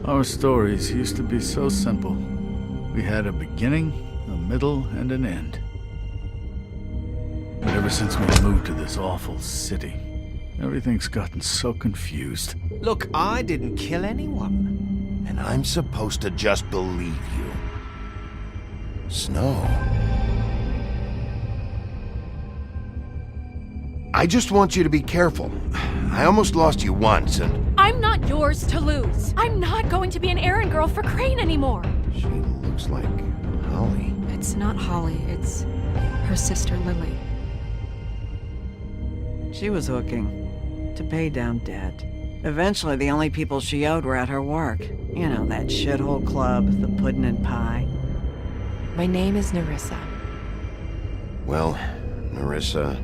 Our stories used to be so simple. We had a beginning, a middle, and an end. But ever since we moved to this awful city, everything's gotten so confused. Look, I didn't kill anyone. And I'm supposed to just believe you. Snow. I just want you to be careful. I almost lost you once, and... I'm not yours to lose. I'm not going to be an errand girl for Crane anymore. She looks like Holly. It's not Holly, it's her sister Lily. She was hooking to pay down debt. Eventually, the only people she owed were at her work. You know, that shithole club, the puddin' and pie. My name is Nerissa. Well, Nerissa,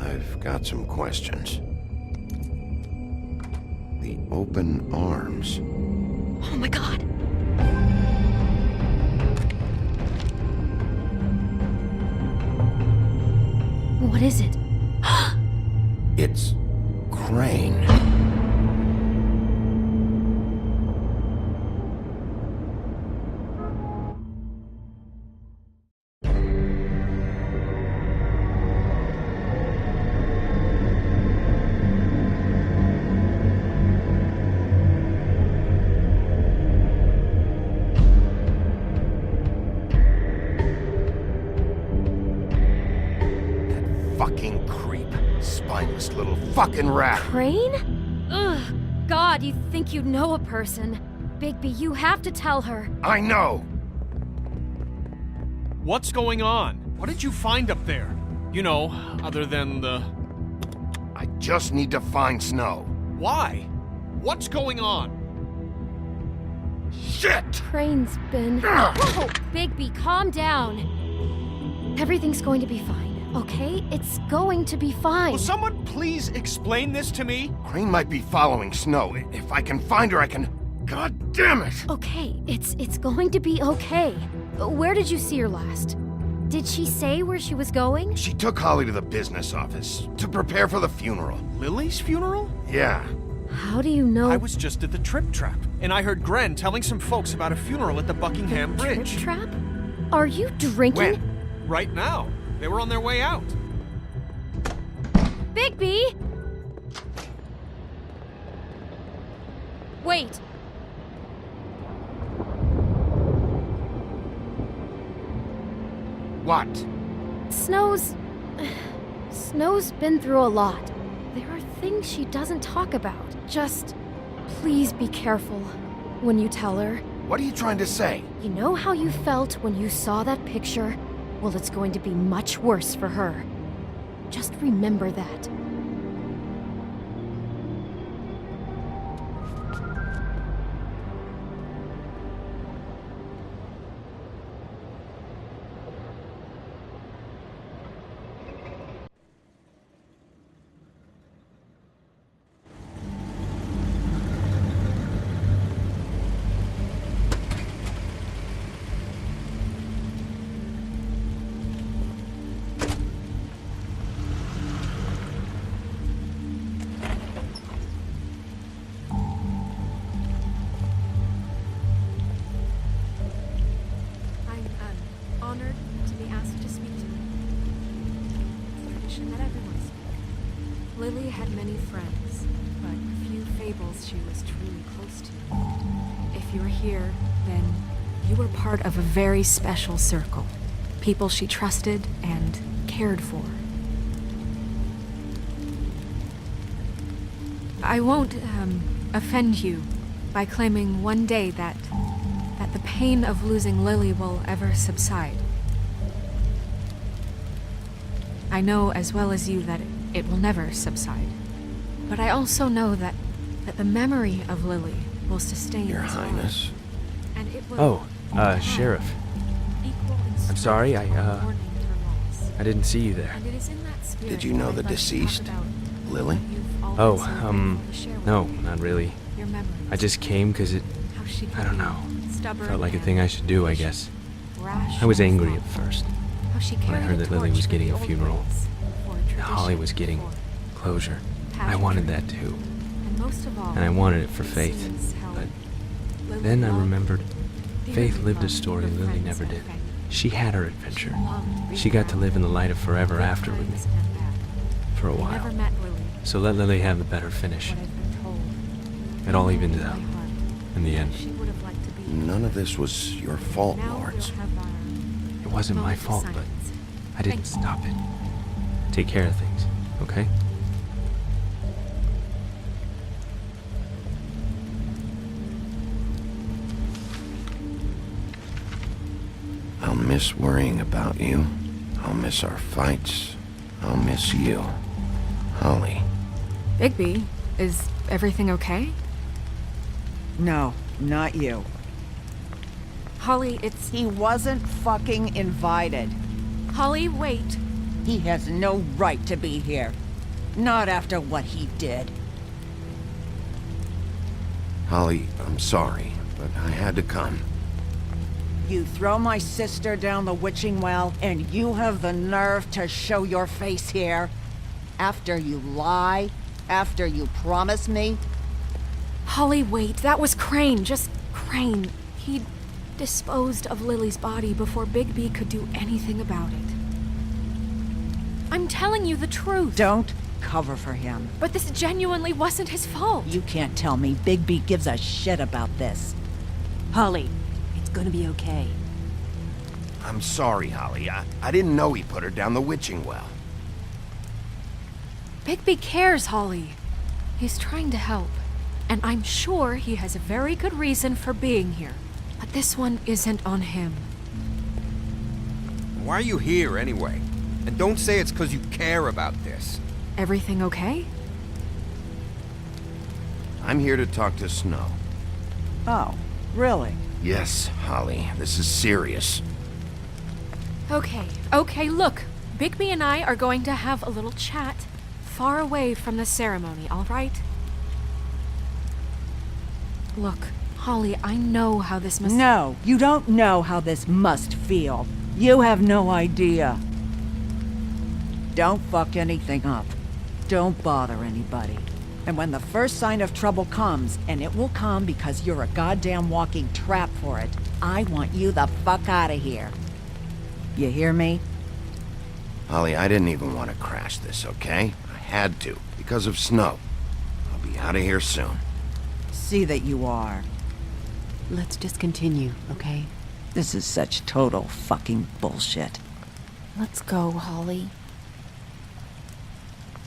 I've got some questions. The open arms. Oh my god. What is it? It's Crane. Fucking creep. Spineless little fucking rat. Crane? Ugh. God, you think you know a person. Bigby, you have to tell her. I know! What's going on? What did you find up there? You know, other than the... I just need to find Snow. Why? What's going on? Shit! Crane's been... Whoa! Bigby, calm down. Everything's going to be fine. Okay? It's going to be fine. Will someone please explain this to me? Crane might be following Snow. If I can find her, I can... God damn it! Okay, it's going to be okay. Where did you see her last? Did she say where she was going? She took Holly to the business office to prepare for the funeral. Lily's funeral? Yeah. How do you know? I was just at the Trip Trap, and I heard Gren telling some folks about a funeral at the Buckingham Bridge. Trip Trap? Are you drinking? When? Right now. They were on their way out. Bigby! Wait. What? Snow's been through a lot. There are things she doesn't talk about. Just please be careful when you tell her. What are you trying to say? You know how you felt when you saw that picture? Well, it's going to be much worse for her. Just remember that. Honored to be asked to speak to you. It's tradition that everyone speak. Lily had many friends, but few fables she was truly close to. If you're here, then you were part of a very special circle. People she trusted and cared for. I won't, offend you by claiming one day that the pain of losing Lily will ever subside. I know as well as you that it will never subside. But I also know that the memory of Lily will sustain Your us all. Highness. And it will Sheriff. equal in I'm strength sorry, to her loss. I didn't see you there. And it is in that spirit Did you know that the I'd like to talk deceased, about Lily? what you've always to share with No, me. not really. Your memories. I just came because it How she I don't know. Stubborn felt like a and thing I should do, I guess. rash I was and angry at thoughtful. first. How she when I carried heard the that Lily torch was for getting the a old funeral. ways, for And Holly tradition was getting before. closure. I wanted that too. And most of all, And I wanted it for these Faith. scenes held But Then I remembered Faith lived a story Lily never did. She had her adventure. She got to live in the light of forever after with me. For a while. So let Lily have the better finish. It all evened out in the end. None of this was your fault, Lords. It wasn't my fault, but I didn't stop it. Take care of things, okay? I'll miss worrying about you. I'll miss our fights. I'll miss you. Holly. Bigby, is everything okay? No, not you. Holly, it's... He wasn't fucking invited. Holly, wait. He has no right to be here. Not after what he did. Holly, I'm sorry, but I had to come. You throw my sister down the witching well, and you have the nerve to show your face here? After you lie? After you promise me? Holly, wait. That was Crane. Just Crane. He disposed of Lily's body before Bigby could do anything about it. I'm telling you the truth. Don't cover for him. But this genuinely wasn't his fault. You can't tell me Bigby gives a shit about this. Holly, it's gonna be okay. I'm sorry, Holly. I didn't know he put her down the witching well. Bigby cares, Holly. He's trying to help. And I'm sure he has a very good reason for being here. But this one isn't on him. Why are you here, anyway? And don't say it's because you care about this. Everything okay? I'm here to talk to Snow. Oh, really? Yes, Holly, this is serious. Okay, look. Bigby and I are going to have a little chat far away from the ceremony, all right? Look, Holly, I know how this must... No, you don't know how this must feel. You have no idea. Don't fuck anything up. Don't bother anybody. And when the first sign of trouble comes, and it will come because you're a goddamn walking trap for it, I want you the fuck out of here. You hear me? Holly, I didn't even want to crash this, okay? I had to, because of Snow. I'll be out of here soon. See that you are. Let's just continue, okay? This is such total fucking bullshit. Let's go, Holly.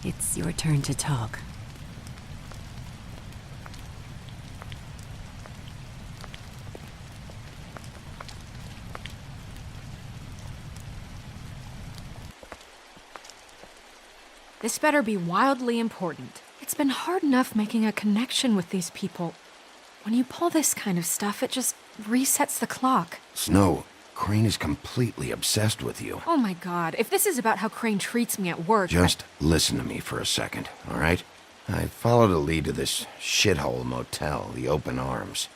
It's your turn to talk. This better be wildly important. It's been hard enough making a connection with these people. When you pull this kind of stuff, it just resets the clock. Snow, Crane is completely obsessed with you. Oh my god, if this is about how Crane treats me at work... Just listen to me for a second, all right? I followed a lead to this shithole motel, the Open Arms.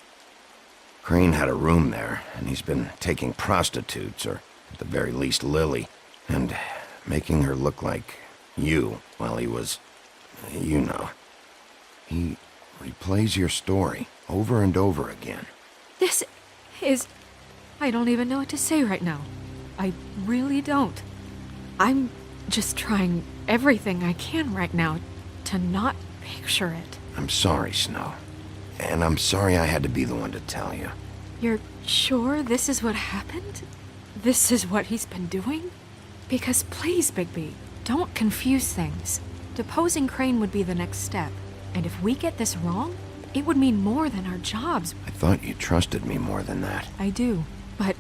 Crane had a room there, and he's been taking prostitutes, or at the very least Lily, and making her look like you while he was, you know. He replays your story over and over again. This is... I don't even know what to say right now. I really don't. I'm just trying everything I can right now to not picture it. I'm sorry, Snow. And I'm sorry I had to be the one to tell you. You're sure this is what happened? This is what he's been doing? Because please, Bigby, don't confuse things. Deposing Crane would be the next step. And if we get this wrong, it would mean more than our jobs. I thought you trusted me more than that. I do, but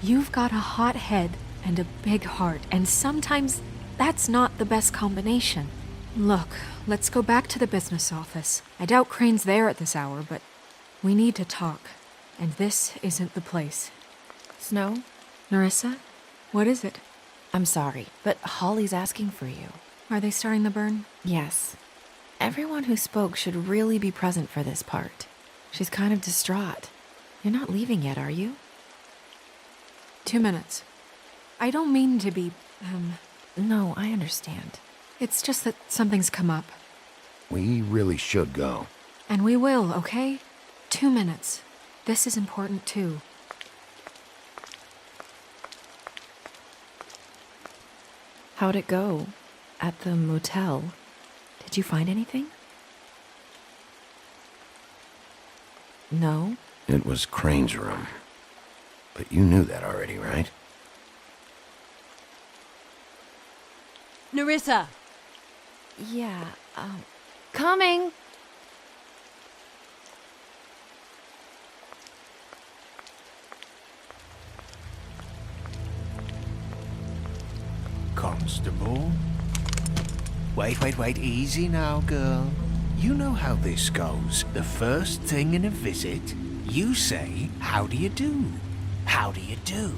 you've got a hot head and a big heart, and sometimes that's not the best combination. Look, let's go back to the business office. I doubt Crane's there at this hour, but we need to talk, and this isn't the place. Snow? Nerissa, what is it? I'm sorry, but Holly's asking for you. Are they starting the burn? Yes. Everyone who spoke should really be present for this part. She's kind of distraught. You're not leaving yet, are you? 2 minutes. I don't mean to be, No, I understand. It's just that something's come up. We really should go. And we will, okay? 2 minutes. This is important too. How'd it go? At the motel? Did you find anything? No? It was Crane's room. But you knew that already, right? Nerissa! Yeah, coming! Constable? Wait, easy now, girl. You know how this goes. The first thing in a visit, you say, how do you do? How do you do?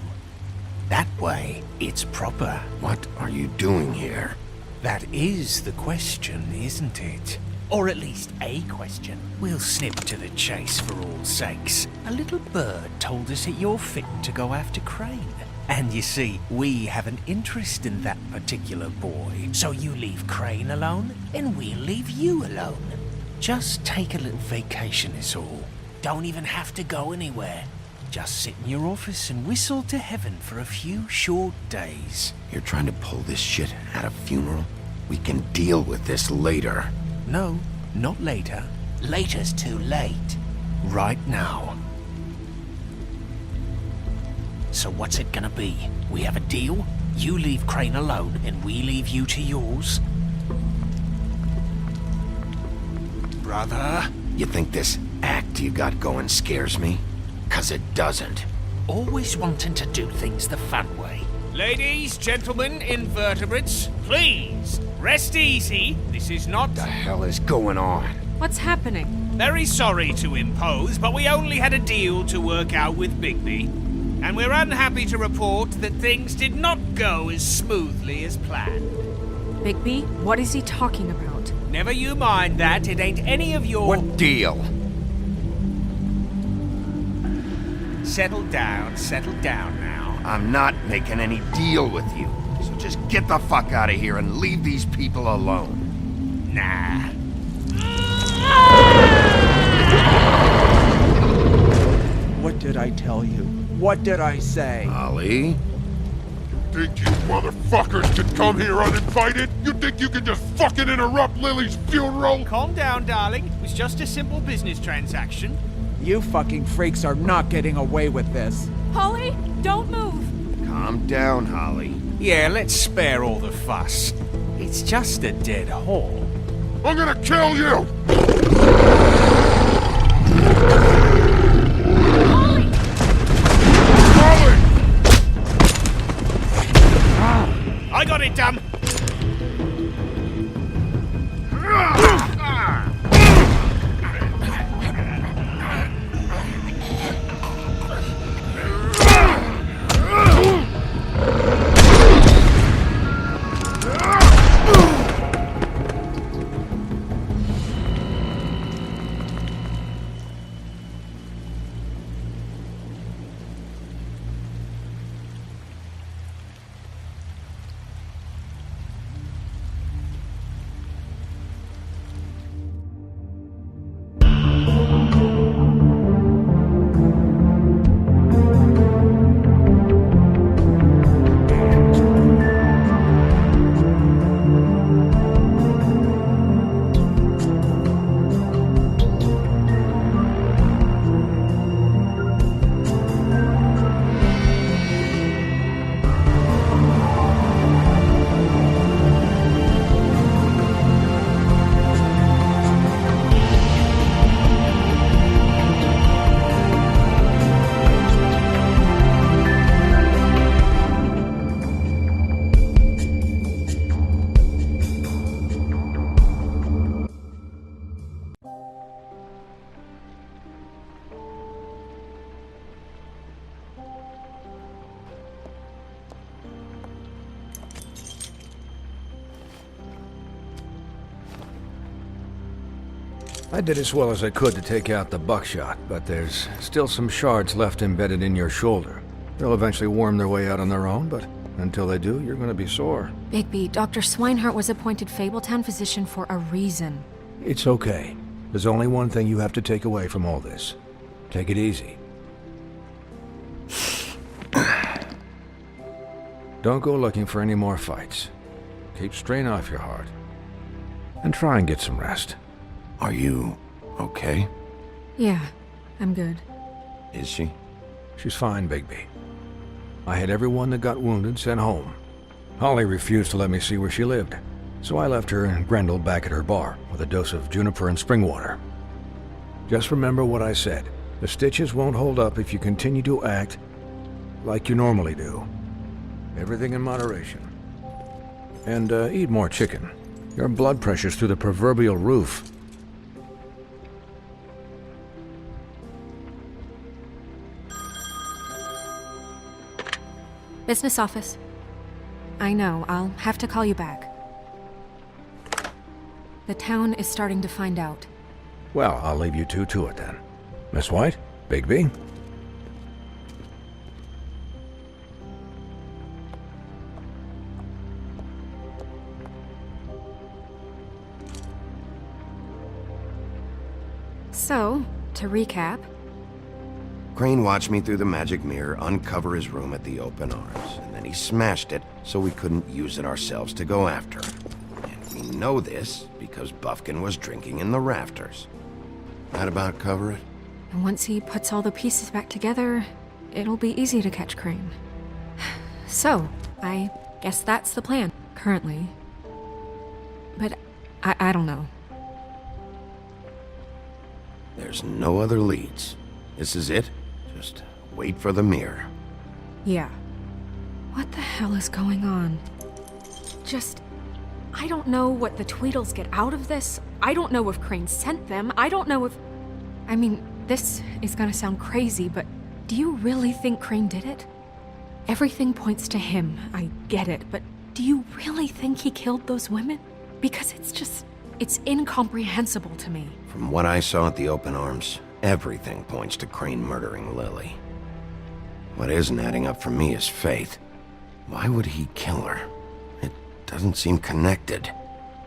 That way, it's proper. What are you doing here? That is the question, isn't it? Or at least a question. We'll snip to the chase for all sakes. A little bird told us that you're fit to go after Crane. And you see, we have an interest in that particular boy. So you leave Crane alone, and we'll leave you alone. Just take a little vacation is all. Don't even have to go anywhere. Just sit in your office and whistle to heaven for a few short days. You're trying to pull this shit at a funeral? We can deal with this later. No, not later. Later's too late. Right now. So what's it gonna be? We have a deal? You leave Crane alone, and we leave you to yours? Brother? You think this act you got going scares me? 'Cause it doesn't. Always wanting to do things the fun way. Ladies, gentlemen, invertebrates, please, rest easy. This is not... What the hell is going on? What's happening? Very sorry to impose, but we only had a deal to work out with Bigby. And we're unhappy to report that things did not go as smoothly as planned. Bigby, what is he talking about? Never you mind that, it ain't any of your... What deal? Settle down now. I'm not making any deal with you. So just get the fuck out of here and leave these people alone. Nah. What did I tell you? What did I say? Ollie? You think you motherfuckers could come here uninvited? You think you can just fucking interrupt Lily's funeral? Calm down, darling. It was just a simple business transaction. You fucking freaks are not getting away with this. Holly, don't move! Calm down, Holly. Yeah, let's spare all the fuss. It's just a dead hole. I'm gonna kill you! Holly! Holly! I got it, dumb! I did as well as I could to take out the buckshot, but there's still some shards left embedded in your shoulder. They'll eventually worm their way out on their own, but until they do, you're gonna be sore. Bigby, Dr. Swinehart was appointed Fabletown physician for a reason. It's okay. There's only one thing you have to take away from all this. Take it easy. Don't go looking for any more fights. Keep strain off your heart. And try and get some rest. Are you okay? Yeah, I'm good. Is she? She's fine, Bigby. I had everyone that got wounded sent home. Holly refused to let me see where she lived, so I left her and Grendel back at her bar with a dose of juniper and spring water. Just remember what I said. The stitches won't hold up if you continue to act like you normally do. Everything in moderation. And eat more chicken. Your blood pressure's through the proverbial roof. Business office. I know, I'll have to call you back. The town is starting to find out. Well, I'll leave you two to it then. Miss White, Bigby. So, to recap... Crane watched me through the magic mirror uncover his room at the open arms, and then he smashed it so we couldn't use it ourselves to go after him. And we know this because Buffkin was drinking in the rafters. That about cover it? And once he puts all the pieces back together, it'll be easy to catch Crane. So, I guess that's the plan, currently. But I don't know. There's no other leads. This is it. Just wait for the mirror. Yeah. What the hell is going on? I don't know what the Tweedles get out of this. I don't know if Crane sent them. I don't know if... I mean, this is gonna sound crazy, but do you really think Crane did it? Everything points to him, I get it, but do you really think he killed those women? Because it's incomprehensible to me. From what I saw at the open arms, everything points to Crane murdering Lily. What isn't adding up for me is Faith. Why would he kill her? It doesn't seem connected.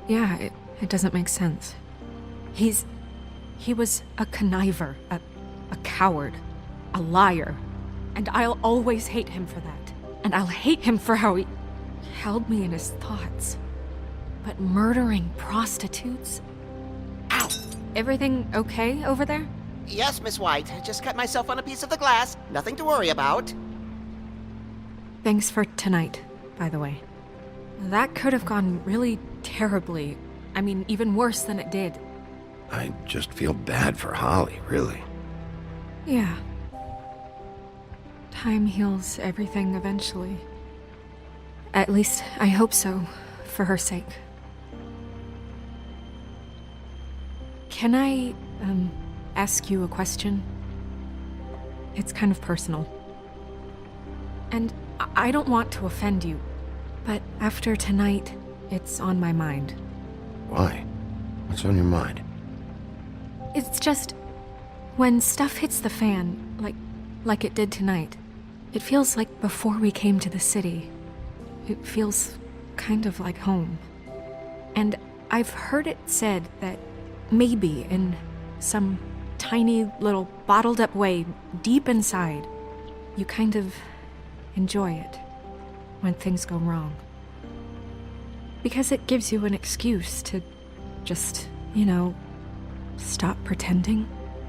Yeah, it doesn't make sense. He was a conniver, a coward, a liar. And I'll always hate him for that. And I'll hate him for how he held me in his thoughts. But murdering prostitutes? Ow! Everything okay over there? Yes, Miss White. Just cut myself on a piece of the glass. Nothing to worry about. Thanks for tonight, by the way. That could have gone really terribly. I mean, even worse than it did. I just feel bad for Holly, really. Yeah. Time heals everything eventually. At least, I hope so, for her sake. Can I, ask you a question? It's kind of personal. And I don't want to offend you, but after tonight, it's on my mind. Why? What's on your mind? It's just, when stuff hits the fan, like it did tonight, it feels like before we came to the city. It feels kind of like home. And I've heard it said that maybe in some tiny little bottled up way deep inside, you kind of enjoy it when things go wrong. Because it gives you an excuse to just, stop pretending.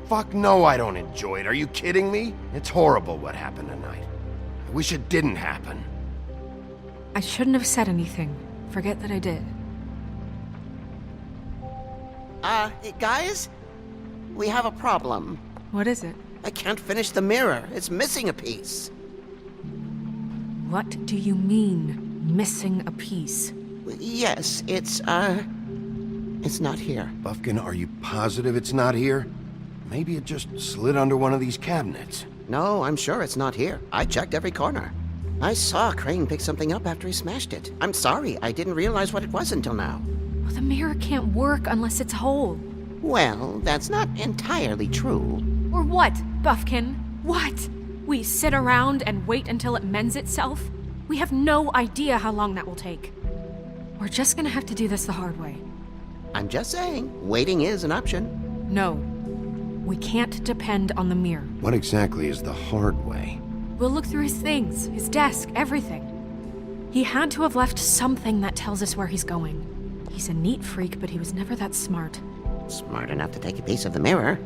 Fuck no, I don't enjoy it. Are you kidding me? It's horrible what happened tonight. I wish it didn't happen. I shouldn't have said anything. Forget that I did. Guys? We have a problem. What is it? I can't finish the mirror. It's missing a piece. What do you mean, missing a piece? Yes, it's not here. Buffkin, are you positive it's not here? Maybe it just slid under one of these cabinets. No, I'm sure it's not here. I checked every corner. I saw Crane pick something up after he smashed it. I'm sorry, I didn't realize what it was until now. Well, the mirror can't work unless it's whole. Well, that's not entirely true. Or what, Buffkin? What? We sit around and wait until it mends itself? We have no idea how long that will take. We're just gonna have to do this the hard way. I'm just saying, waiting is an option. No. We can't depend on the mirror. What exactly is the hard way? We'll look through his things, his desk, everything. He had to have left something that tells us where he's going. He's a neat freak, but he was never that smart. Smart enough to take a piece of the mirror.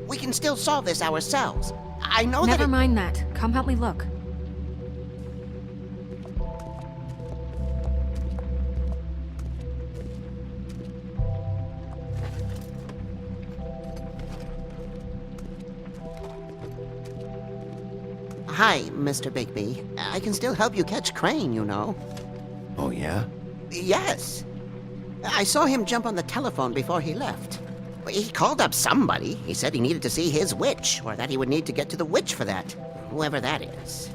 We can still solve this ourselves. I know that. Never mind that. Come help me look. Hi, Mr. Bigby. I can still help you catch Crane, you know. Oh, yeah? Yes. I saw him jump on the telephone before he left. He called up somebody. He said he needed to see his witch, or that he would need to get to the witch for that. Whoever that is.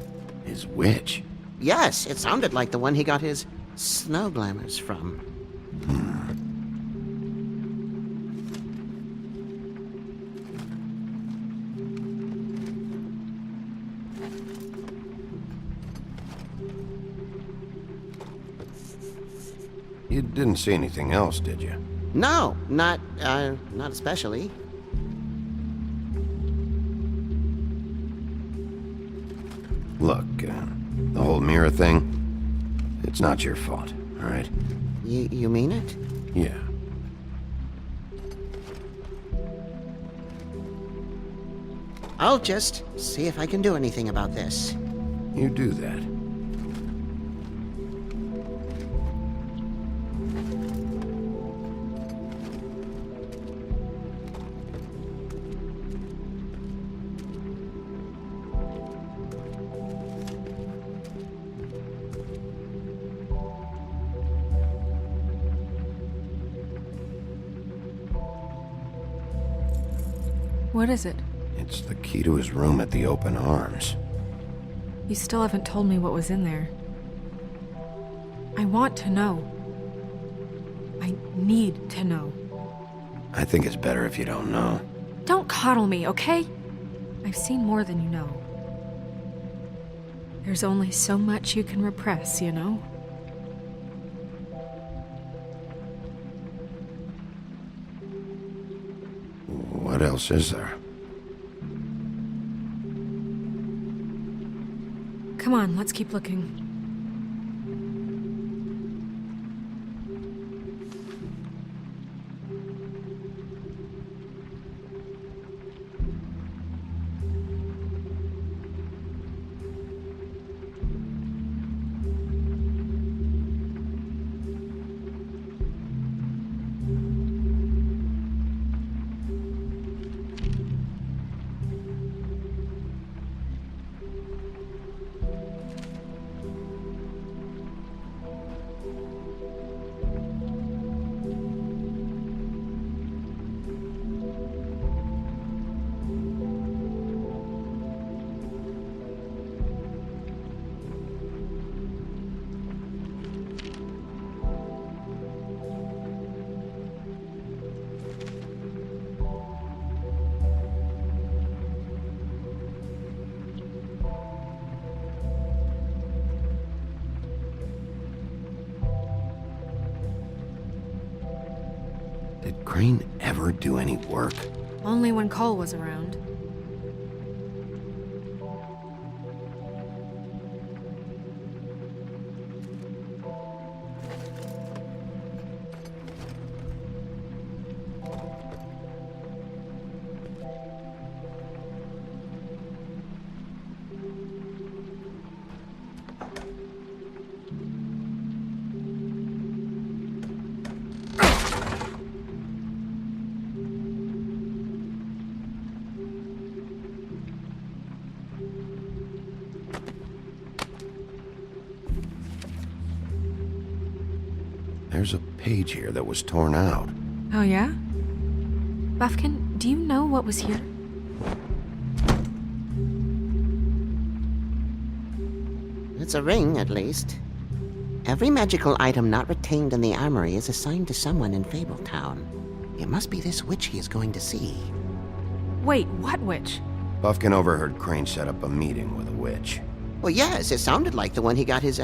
His witch? Yes, it sounded like the one he got his snow glamours from. You didn't see anything else, did you? No, not especially. Look, the whole mirror thing, it's not your fault, all right? You mean it? Yeah. I'll just see if I can do anything about this. You do that. What is it? It's the key to his room at the open arms. You still haven't told me what was in there. I want to know. I need to know. I think it's better if you don't know. Don't coddle me, okay? I've seen more than you know. There's only so much you can repress, you know? What else is there? Come on, let's keep looking. Did Crane ever do any work? Only when Cole was around. There's a page here that was torn out. Oh, yeah? Buffkin, do you know what was here? It's a ring, at least. Every magical item not retained in the armory is assigned to someone in Fabletown. It must be this witch he is going to see. Wait, what witch? Buffkin overheard Crane set up a meeting with a witch. Well, yes, it sounded like the one he got his,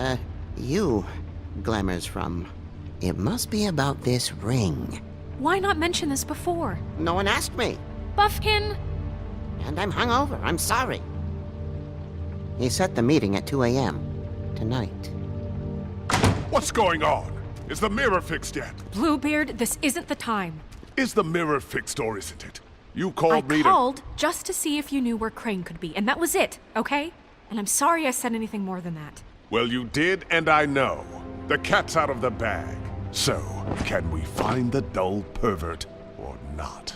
glamours from. It must be about this ring. Why not mention this before? No one asked me. Buffkin! And I'm hungover. I'm sorry. He set the meeting at 2 a.m. tonight. What's going on? Is the mirror fixed yet? Bluebeard, this isn't the time. Is the mirror fixed or isn't it? You called me I called just to see if you knew where Crane could be, and that was it, okay? And I'm sorry I said anything more than that. Well, you did, and I know. The cat's out of the bag. So, can we find the dull pervert or not?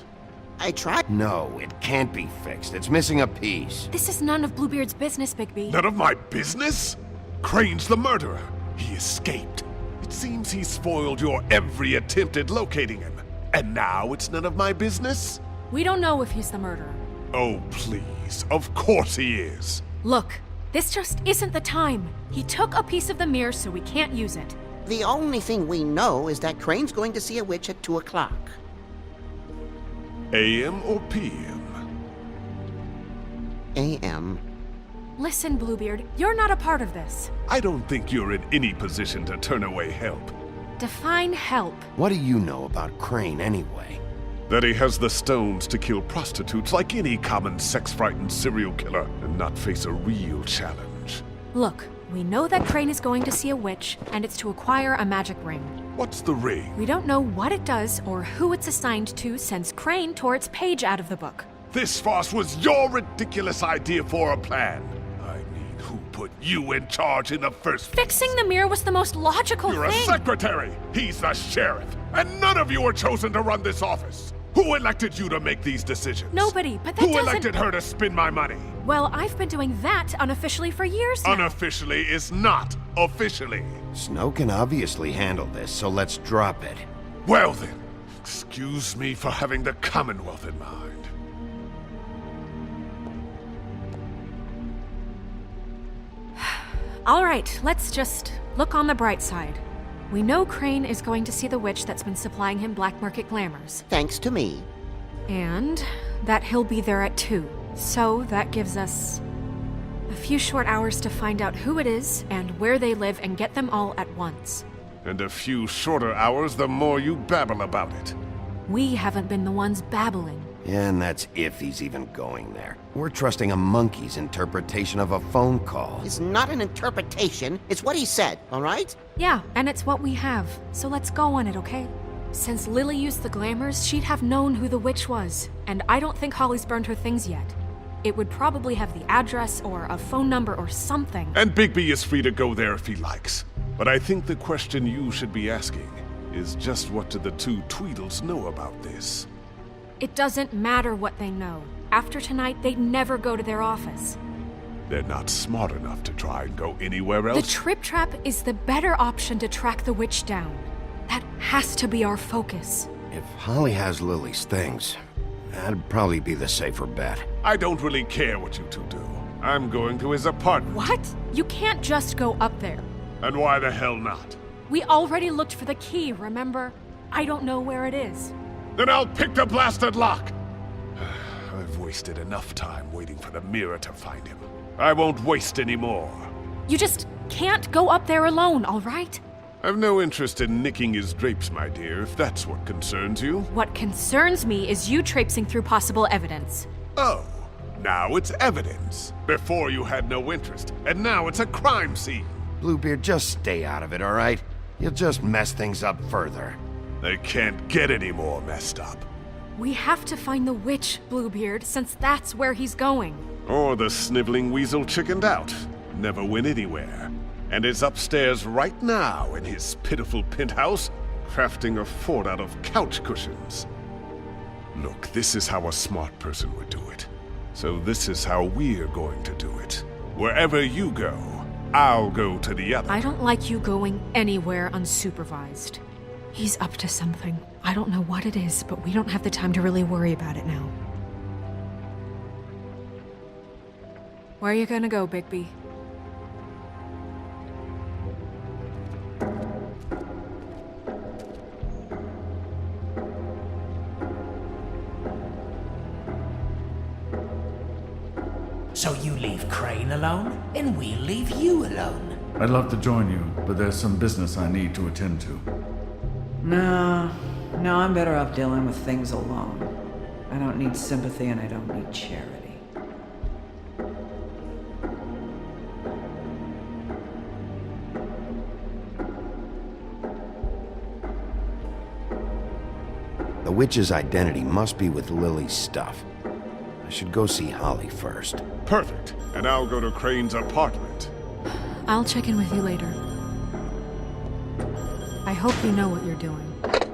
I tried. No, it can't be fixed. It's missing a piece. This is none of Bluebeard's business, Bigby. None of my business? Crane's the murderer. He escaped. It seems he spoiled your every attempt at locating him. And now it's none of my business? We don't know if he's the murderer. Oh, please. Of course he is. Look, this just isn't the time. He took a piece of the mirror, so we can't use it. The only thing we know is that Crane's going to see a witch at 2 o'clock. AM or PM? AM. Listen, Bluebeard, you're not a part of this. I don't think you're in any position to turn away help. Define help. What do you know about Crane anyway? That he has the stones to kill prostitutes like any common sex-frightened serial killer and not face a real challenge. Look, we know that Crane is going to see a witch, and it's to acquire a magic ring. What's the ring? We don't know what it does or who it's assigned to since Crane tore its page out of the book. This farce was your ridiculous idea for a plan. I mean, who put you in charge in the first place? Fixing the mirror was the most logical You're thing. a secretary. He's the sheriff. And none of you were chosen to run this office. Who elected you to make these decisions? Nobody, but that Who doesn't... elected her to spend my money? Well, I've been doing that unofficially for years now. Unofficially is not officially. Snow can obviously handle this, so let's drop it. Well then, excuse me for having the Commonwealth in mind. All right, let's just look on the bright side. We know Crane is going to see the witch that's been supplying him black market glamours. Thanks to me. And that he'll be there at 2. So that gives us a few short hours to find out who it is and where they live and get them all at once. And a few shorter hours the more you babble about it. We haven't been the ones babbling. Yeah, and that's if he's even going there. We're trusting a monkey's interpretation of a phone call. It's not an interpretation. It's what he said, all right? Yeah, and it's what we have. So let's go on it, okay? Since Lily used the glamours, she'd have known who the witch was. And I don't think Holly's burned her things yet. It would probably have the address or a phone number or something. And Bigby is free to go there if he likes. But I think the question you should be asking is just what do the two Tweedles know about this? It doesn't matter what they know. After tonight, they'd never go to their office. They're not smart enough to try and go anywhere else. The Trip Trap is the better option to track the witch down. That has to be our focus. If Holly has Lily's things, that'd probably be the safer bet. I don't really care what you two do. I'm going to his apartment. What? You can't just go up there. And why the hell not? We already looked for the key, remember? I don't know where it is. Then I'll pick the blasted lock! I've wasted enough time waiting for the mirror to find him. I won't waste any more. You just can't go up there alone, all right? I've no interest in nicking his drapes, my dear, if that's what concerns you. What concerns me is you traipsing through possible evidence. Oh, now it's evidence. Before you had no interest, and now it's a crime scene. Bluebeard, just stay out of it, all right? You'll just mess things up further. They can't get any more messed up. We have to find the witch, Bluebeard, since that's where he's going. Or the sniveling weasel chickened out. Never went anywhere. And is upstairs right now in his pitiful penthouse, crafting a fort out of couch cushions. Look, this is how a smart person would do it. So this is how we're going to do it. Wherever you go, I'll go to the other. I don't like you going anywhere unsupervised. He's up to something. I don't know what it is, but we don't have the time to really worry about it now. Where are you gonna go, Bigby? So you leave Crane alone, and we'll leave you alone. I'd love to join you, but there's some business I need to attend to. No, I'm better off dealing with things alone. I don't need sympathy and I don't need charity. The witch's identity must be with Lily's stuff. I should go see Holly first. Perfect. And I'll go to Crane's apartment. I'll check in with you later. I hope you know what you're doing.